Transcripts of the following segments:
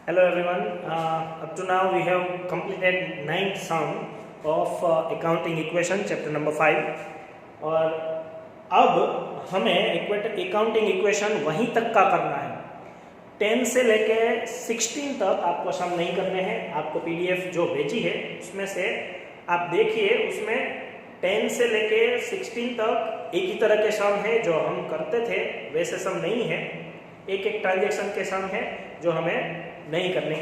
Hello everyone. Up to now we have completed ninth sum of accounting equation chapter number 5 और अब हमें accounting equation वहीं तक का करना है। 10 से लेके 16 तक आपको सम नहीं करने हैं। आपको पीडीएफ जो भेजी है उसमें से आप देखिए, उसमें 10 से लेके 16 तक एक ही तरह के सम है जो हम करते थे, वैसे सम नहीं है। एक एक ट्रांजेक्शन के सम है जो हमें नहीं करने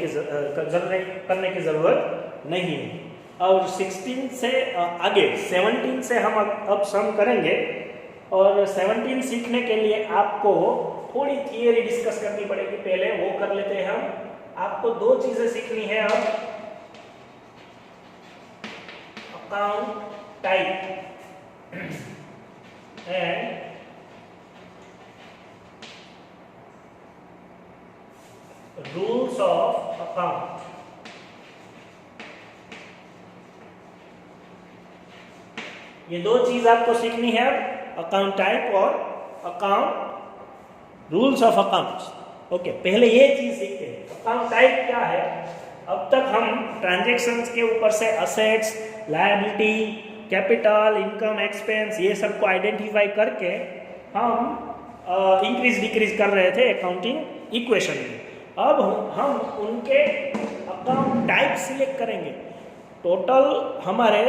की ज़रूरत नहीं है। और 16 से आगे 17 से हम अब सम करेंगे और 17 सीखने के लिए आपको थोड़ी थियरी डिस्कस करनी पड़ेगी। पहले वो कर लेते हैं हम। आपको दो चीज़ें सीखनी है अब, account type and rules of account. ये दो चीज आपको सीखनी है अब, अकाउंट टाइप और account rules of accounts. Okay, पहले ये चीज सीखते हैं। अकाउंट टाइप क्या है? अब तक हम ट्रांजैक्शंस के ऊपर से assets, liability, capital, income, expense, ये सबको आइडेंटिफाई करके हम इंक्रीज डिक्रीज कर रहे थे अकाउंटिंग इक्वेशन में। अब हम उनके अकाउंट टाइप सिलेक्ट करेंगे। टोटल हमारे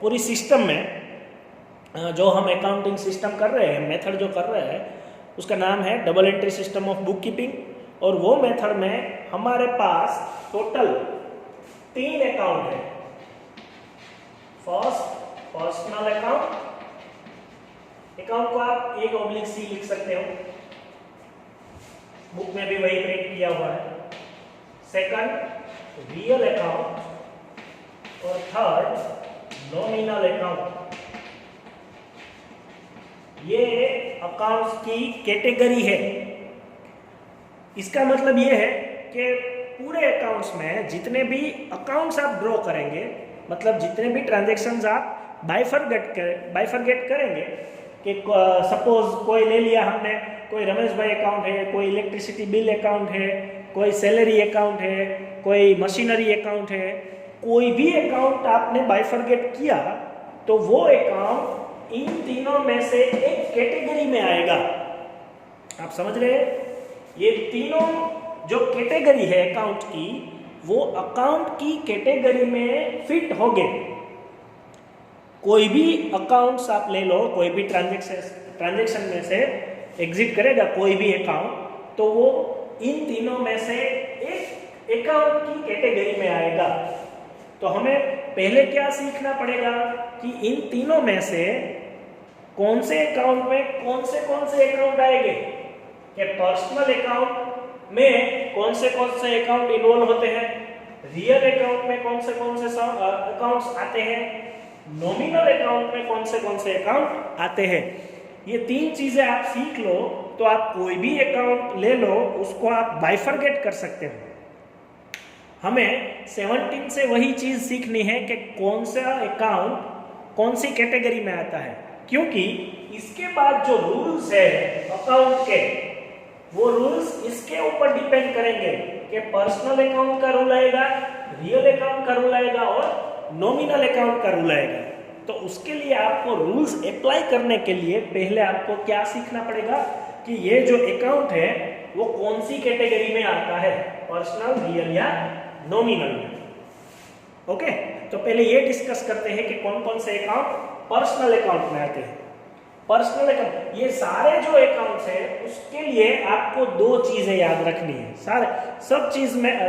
पूरी सिस्टम में जो हम अकाउंटिंग सिस्टम कर रहे हैं, मेथड जो कर रहे हैं, उसका नाम है double entry system of book keeping. और वो मेथड में हमारे पास टोटल 3 अकाउंट है। First, personal account. अकाउंट को आप (C) लिख सकते हो, बुक में भी वही प्रिंट किया हुआ है। Second, real account. और थर्ड, नॉमिनल अकाउंट। ये अकाउंट्स की कैटेगरी है। इसका मतलब ये है कि पूरे अकाउंट्स में जितने भी अकाउंट्स आप ड्रॉ करेंगे, मतलब जितने भी ट्रांजैक्शंस आप बाइफरगेट करेंगे, कि सपोज कोई ले लिया हमने, कोई रमेश भाई अकाउंट है, कोई इलेक्ट्रिसिटी बिल अकाउंट है, कोई सैलरी अकाउंट है, कोई मशीनरी अकाउंट है, कोई भी अकाउंट आपने बाइफरगेट किया तो वो अकाउंट इन तीनों में से एक कैटेगरी में आएगा। आप समझ रहे हैं? ये तीनों जो कैटेगरी है अकाउंट की, वो अकाउंट की कैटेगरी में फिट होंगे। कोई भी अकाउंट्स आप ले लो, कोई भी ट्रांजैक्शन में से एग्जिट करेगा कोई भी अकाउंट, तो वो इन तीनों में से एक अकाउंट की कैटेगरी में आएगा। तो हमें पहले क्या सीखना पड़ेगा कि इन तीनों में से कौन से अकाउंट में कौन से अकाउंट आएंगे। कि पर्सनल अकाउंट में कौन से अकाउंट इन्वॉल्व होते हैं, रियल अकाउंट में कौन से अकाउंट्स आते हैं, नॉमिनल अकाउंट में कौन से अकाउंट आते हैं। ये 3 चीजें आप सीख लो तो आप कोई भी अकाउंट ले लो, उसको आप बाइफरगेट कर सकते हो। हमें 17 से वही चीज सीखनी है कि कौन सा अकाउंट कौन सी कैटेगरी में आता है, क्योंकि इसके बाद जो रूल्स है अकाउंट के, वो रूल्स इसके ऊपर डिपेंड करेंगे कि पर्सनल अकाउंट का रूल आएगा, रियल अकाउंट का रूल आएगा और नॉमिनल अकाउंट का रूल आएगा। तो उसके लिए आपको रूल्स अप्लाई करने के लिए पहले आपको क्या सीखना पड़ेगा कि ये जो अकाउंट है वो कौन सी कैटेगरी में आता है, पर्सनल, रियल या नॉमिनल में। ओके, तो पहले ये डिस्कस करते हैं कि कौन से अकाउंट पर्सनल अकाउंट में आते हैं। पर्सनल अकाउंट, ये सारे जो अकाउंट्स हैं उसके लिए आपको 2 चीजें याद रखनी है।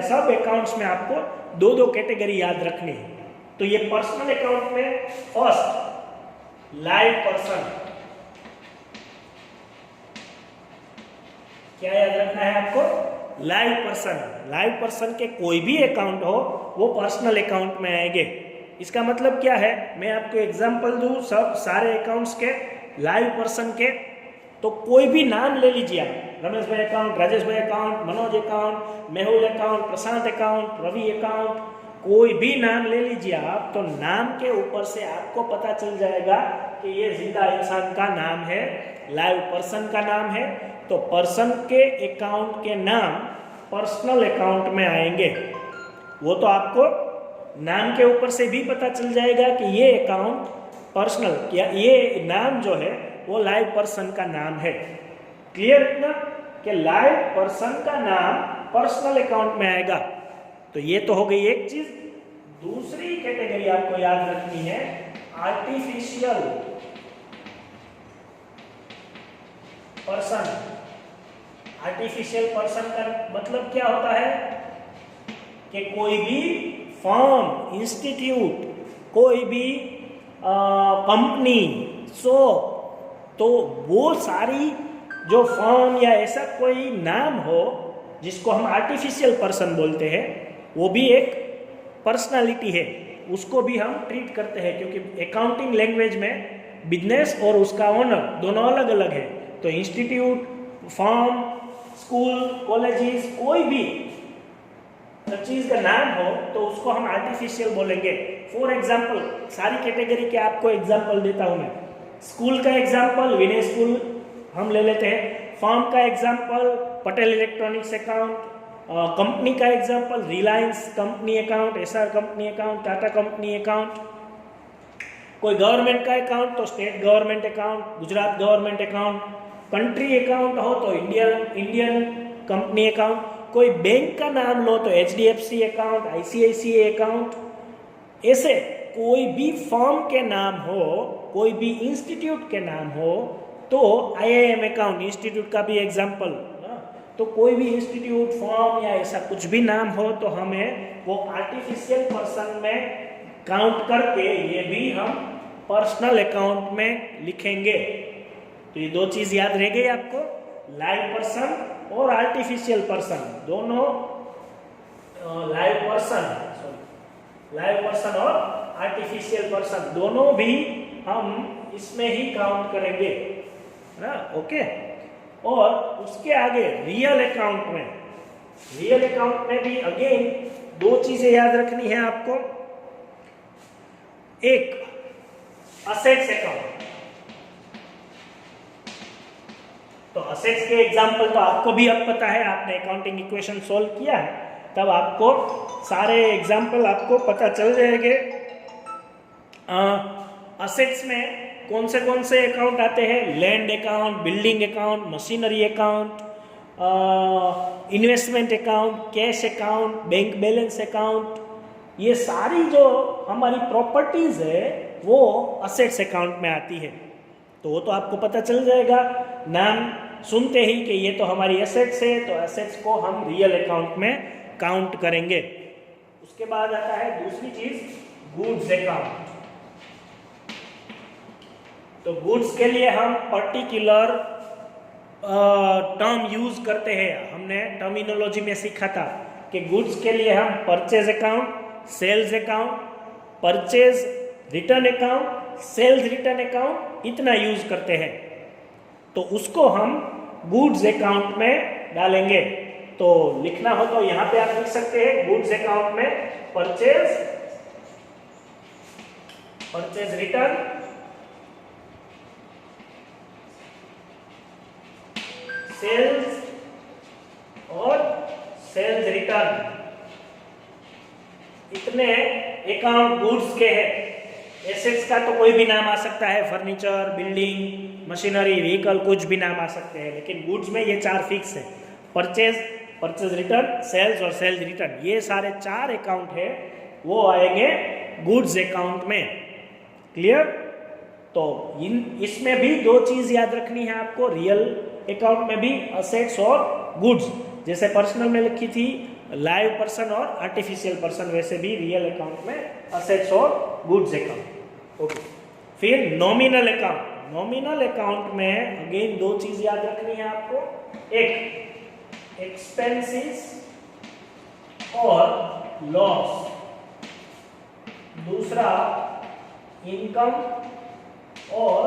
सब अकाउंट्स में आपको 2 कैटेगरी याद रखनी है। तो ये पर्सनल अकाउंट में फर्स्ट, लाइव पर्सन। क्या याद रखना है आपको? लाइव पर्सन के कोई भी अकाउंट हो वो पर्सनल अकाउंट में आएंगे। इसका मतलब क्या है, मैं आपको एग्जांपल दूं सब सारे अकाउंट्स के, लाइव पर्सन के। तो कोई भी नाम ले लीजिए आप, रमेश भाई अकाउंट, राजेश भाई account, Manoj account, Mehul account, Prashant account, Ravi account, कोई भी नाम ले लीजिए आप। तो नाम के ऊपर से आपको पता चल जाएगा कि ये जिंदा इंसान का नाम है, लाइव पर्सन का नाम है। तो पर्सन के अकाउंट के नाम पर्सनल अकाउंट में आएंगे। वो तो आपको नाम के ऊपर से भी पता चल जाएगा कि ये अकाउंट पर्सनल, या ये नाम जो है वो लाइव पर्सन का नाम है। क्लियर इतना कि लाइव पर्सन का नाम पर्सनल अकाउंट में आएगा। तो ये तो हो गई एक चीज। दूसरी कैटेगरी आपको याद रखनी है, आर्टिफिशियल पर्सन। आर्टिफिशियल पर्सन का मतलब क्या होता है कि कोई भी फर्म, इंस्टीट्यूट, कोई भी कंपनी, शॉप, तो वो सारी जो फर्म या ऐसा कोई नाम हो जिसको हम आर्टिफिशियल पर्सन बोलते हैं, वो भी एक पर्सनालिटी है, उसको भी हम ट्रीट करते हैं। क्योंकि अकाउंटिंग लैंग्वेज में बिजनेस और उसका ओनर दोनों अलग अलग है। तो इंस्टीट्यूट, फर्म, स्कूल, कॉलेजेस, कोई भी चीज का नाम हो तो उसको हम आर्टिफिशियल बोलेंगे। फॉर एग्जाम्पल, सारी कैटेगरी के आपको एग्जाम्पल देता हूं मैं। स्कूल का एग्जाम्पल विनय स्कूल हम ले लेते हैं। फर्म का example Patel electronics account. Company का example Reliance company account, SR company account, Tata company account. कोई गवर्नमेंट का अकाउंट तो state government account, Gujarat government account. Country account हो तो इंडियन कंपनी अकाउंट। कोई बैंक का नाम लो तो HDFC अकाउंट, ICICI अकाउंट। ऐसे कोई भी फर्म के नाम हो, कोई भी इंस्टीट्यूट के नाम हो तो IIM अकाउंट, इंस्टीट्यूट का भी एग्जाम्पल। तो कोई भी इंस्टीट्यूट, फर्म या ऐसा कुछ भी नाम हो तो हमें वो आर्टिफिशियल पर्सन में काउंट करके ये भी हम पर्सनल अकाउंट में लिखेंगे। तो ये दो चीज याद रह गई आपको, लाइव पर्सन और आर्टिफिशियल पर्सन। दोनों लाइव पर्सन और आर्टिफिशियल पर्सन दोनों भी हम इसमें ही काउंट करेंगे, है ना? ओके। और उसके आगे रियल अकाउंट में भी अगेन दो चीजें याद रखनी है आपको। एक, असेट्स अकाउंट। तो असेट्स के एग्जाम्पल तो आपको भी अब पता है, आपने अकाउंटिंग इक्वेशन सोल्व किया है, तब आपको सारे एग्जाम्पल आपको पता चल जाएंगे। असेट्स में कौन से अकाउंट आते हैं? Land account, building account, machinery account, investment account, cash account, bank balance account. ये सारी जो हमारी प्रॉपर्टीज है वो असेट्स अकाउंट में आती है। तो वो तो आपको पता चल जाएगा नाम सुनते ही कि ये तो हमारी एसेट्स है, तो एसेट्स को हम रियल अकाउंट में काउंट करेंगे। उसके बाद आता है दूसरी चीज, गुड्स अकाउंट। तो गुड्स के लिए हम पर्टिकुलर टर्म यूज करते हैं। हमने टर्मिनोलॉजी में सीखा था कि गुड्स के लिए हम purchase account, sales account, purchase return account, sales return account इतना यूज करते हैं। तो उसको हम गुड्स अकाउंट में डालेंगे। तो लिखना हो तो यहां पे आप लिख सकते हैं गुड्स अकाउंट में परचेज रिटर्न, सेल्स और सेल्स रिटर्न, इतने अकाउंट गुड्स के हैं। एसेट्स का तो कोई भी नाम आ सकता है, फर्नीचर, बिल्डिंग, मशीनरी, व्हीकल, कुछ भी नाम आ सकते हैं, लेकिन गुड्स में ये चार फिक्स है, परचेज रिटर्न, सेल्स और सेल्स रिटर्न। ये सारे चार अकाउंट है वो आएंगे गुड्स अकाउंट में। क्लियर? तो इसमें भी दो चीज याद रखनी है आपको, रियल अकाउंट में भी असेट्स और गुड्स। जैसे पर्सनल में लिखी थी लाइव पर्सन और आर्टिफिशियल पर्सन, वैसे भी रियल अकाउंट में असेट्स और गुड्स अकाउंट। ओके। फिर नॉमिनल अकाउंट। नॉमिनल अकाउंट में अगेन दो चीज याद रखनी है आपको, एक एक्सपेंसेस और लॉस, दूसरा इनकम और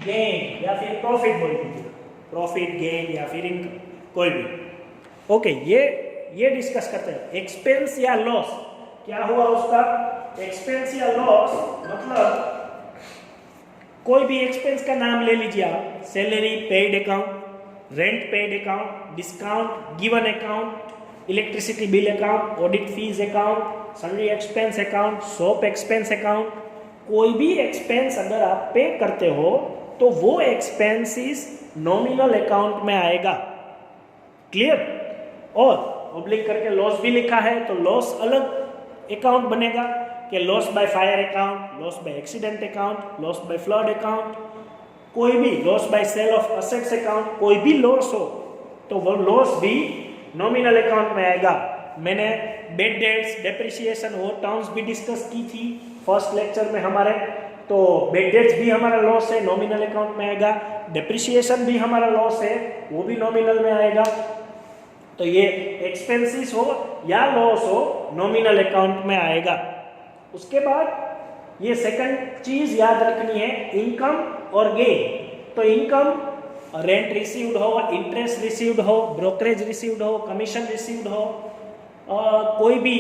गेन या फिर प्रॉफिट बोल दीजिए, प्रॉफिट, गेन या फिर इनकम, कोई भी। ओके, ये डिस्कस करते हैं। एक्सपेंस या लॉस, क्या हुआ उसका? एक्सपेंस या लॉस मतलब कोई भी एक्सपेंस का नाम ले लीजिए आप, salary, paid account, rent paid account, discount given account, electricity bill account, audit fees account, sundry expense account, shop expense account. कोई भी एक्सपेंस अगर आप पे करते हो तो वो एक्सपेंसेस नॉमिनल अकाउंट में आएगा। क्लियर? और ऑब्लिक करके लॉस भी लिखा है तो लॉस अलग अकाउंट बनेगा कि loss by fire account, loss by accident account, loss by flood account, कोई भी loss by sale of assets account, कोई भी लॉस हो तो वो लॉस भी नॉमिनल अकाउंट में आएगा। मैंने बेड डेट्स, डेप्रिसिएशन वो टर्म्स भी डिस्कस की थी फर्स्ट लेक्चर में हमारे। तो बेड डेट्स भी हमारा लॉस है, नॉमिनल अकाउंट में आएगा। डेप्रिसिएशन भी हमारा लॉस है, वो भी नॉमिनल में आएगा। तो ये एक्सपेंसेस हो या लॉस हो नॉमिनल अकाउंट में आएगा। उसके बाद ये सेकंड चीज याद रखनी है, इनकम और गेन। तो इनकम रेंट रिसीव्ड हो, इंटरेस्ट रिसीव्ड हो, ब्रोकरेज रिसीव्ड हो, कमीशन रिसीव्ड हो, कोई भी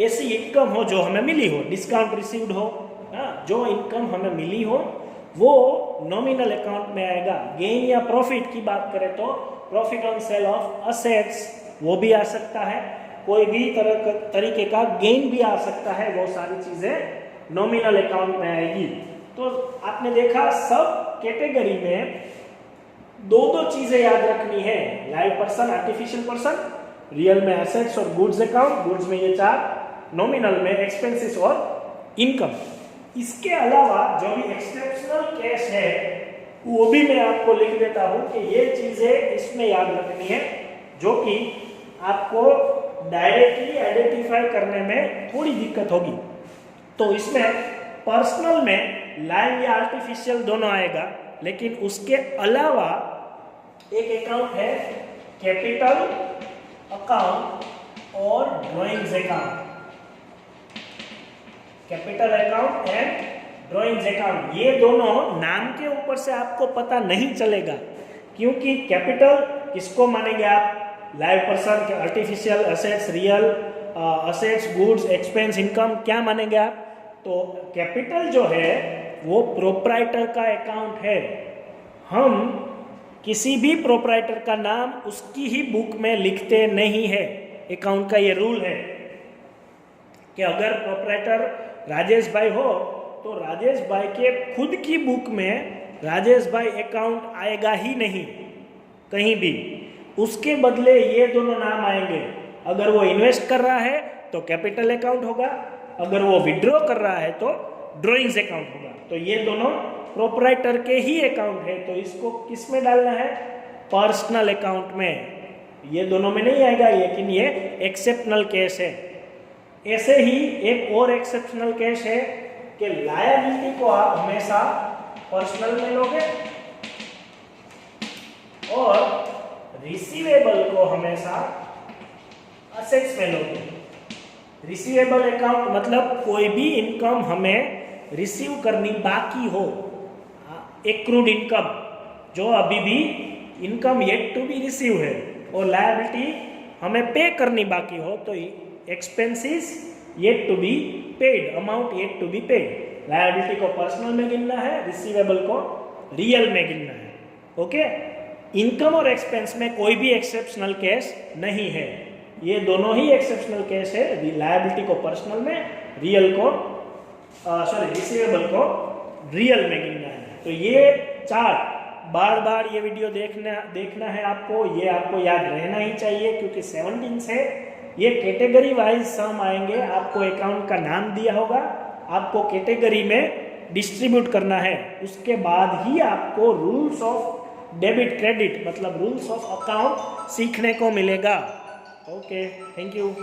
ऐसी इनकम हो जो हमें मिली हो, डिस्काउंट रिसीव्ड हो, जो इनकम हमें मिली हो वो नॉमिनल अकाउंट में आएगा। गेन या प्रॉफिट की बात करें तो profit on sale of assets वो भी आ सकता है, कोई भी तरीके का गेन भी आ सकता है, वो सारी चीजें नॉमिनल अकाउंट में आएगी। तो आपने देखा सब कैटेगरी में दो चीजें याद रखनी है, live person, artificial person, real में एसेट्स और गुड्स अकाउंट, गुड्स में ये चार, नॉमिनल में एक्सपेंसेस और इनकम। इसके अलावा जो भी एक्सेप्शनल केस है वो भी मैं आपको लिख देता हूं कि ये चीजें इसमें याद रखनी है जो कि आपको डायरेक्टली आइडेंटिफाई करने में थोड़ी दिक्कत होगी। तो इसमें पर्सनल में लाइव या आर्टिफिशियल दोनों आएगा, लेकिन उसके अलावा एक अकाउंट है कैपिटल अकाउंट और drawings account. Capital account and drawings account, ये दोनों नाम के ऊपर से आपको पता नहीं चलेगा, क्योंकि कैपिटल किसको मानेंगे आप, live person, artificial assets, real assets, goods, expense, income, क्या मानेंगे आप? तो कैपिटल जो है वो प्रोप्राइटर का अकाउंट है। हम किसी भी प्रोप्राइटर का नाम उसकी ही बुक में लिखते नहीं है। अकाउंट का ये रूल है कि अगर प्रोप्राइटर राजेश भाई हो तो राजेश भाई के खुद की बुक में राजेश भाई अकाउंट आएगा ही नहीं कहीं भी, उसके बदले ये दोनों नाम आएंगे। अगर वो इन्वेस्ट कर रहा है तो कैपिटल अकाउंट होगा, अगर वो विड्रॉ कर रहा है तो ड्राइंग्स अकाउंट होगा। तो ये दोनों प्रोप्राइटर के ही अकाउंट है, तो इसको किस में डालना है, पर्सनल अकाउंट में। ये दोनों में नहीं आएगा, लेकिन ये एक्सेप्शनल केस है। ऐसे ही एक और एक्सेप्शनल केस है कि लायबिलिटी को आप हमेशा पर्सनल में लोगे और रिसीवेबल को हमेशा असेट्स में लोगे। रिसीवेबल अकाउंट मतलब कोई भी इनकम हमें रिसीव करनी बाकी हो, एक्रूड इनकम, जो अभी भी income yet to be receive है, और लायबिलिटी हमें पे करनी बाकी हो तो expenses yet to be paid, amount yet to be paid. Liability को पर्सनल में गिनना है, रिसीवेबल को रियल में गिनना है। ओके, इनकम और एक्सपेंस में कोई भी एक्सेप्शनल केस नहीं है, ये दोनों ही एक्सेप्शनल केस है। लायबिलिटी को पर्सनल में, रियल को रिसीवेबल को रियल में गिनना है। तो ये चार्ट बार बार ये वीडियो देखना है आपको, ये आपको याद रहना ही चाहिए, क्योंकि 17 से ये कैटेगरी वाइज सम आएंगे। आपको अकाउंट का नाम दिया होगा, आपको कैटेगरी में डिस्ट्रीब्यूट करना है, उसके बाद ही आपको रूल्स ऑफ डेबिट क्रेडिट मतलब रूल्स ऑफ अकाउंट सीखने को मिलेगा। Okay, thank you.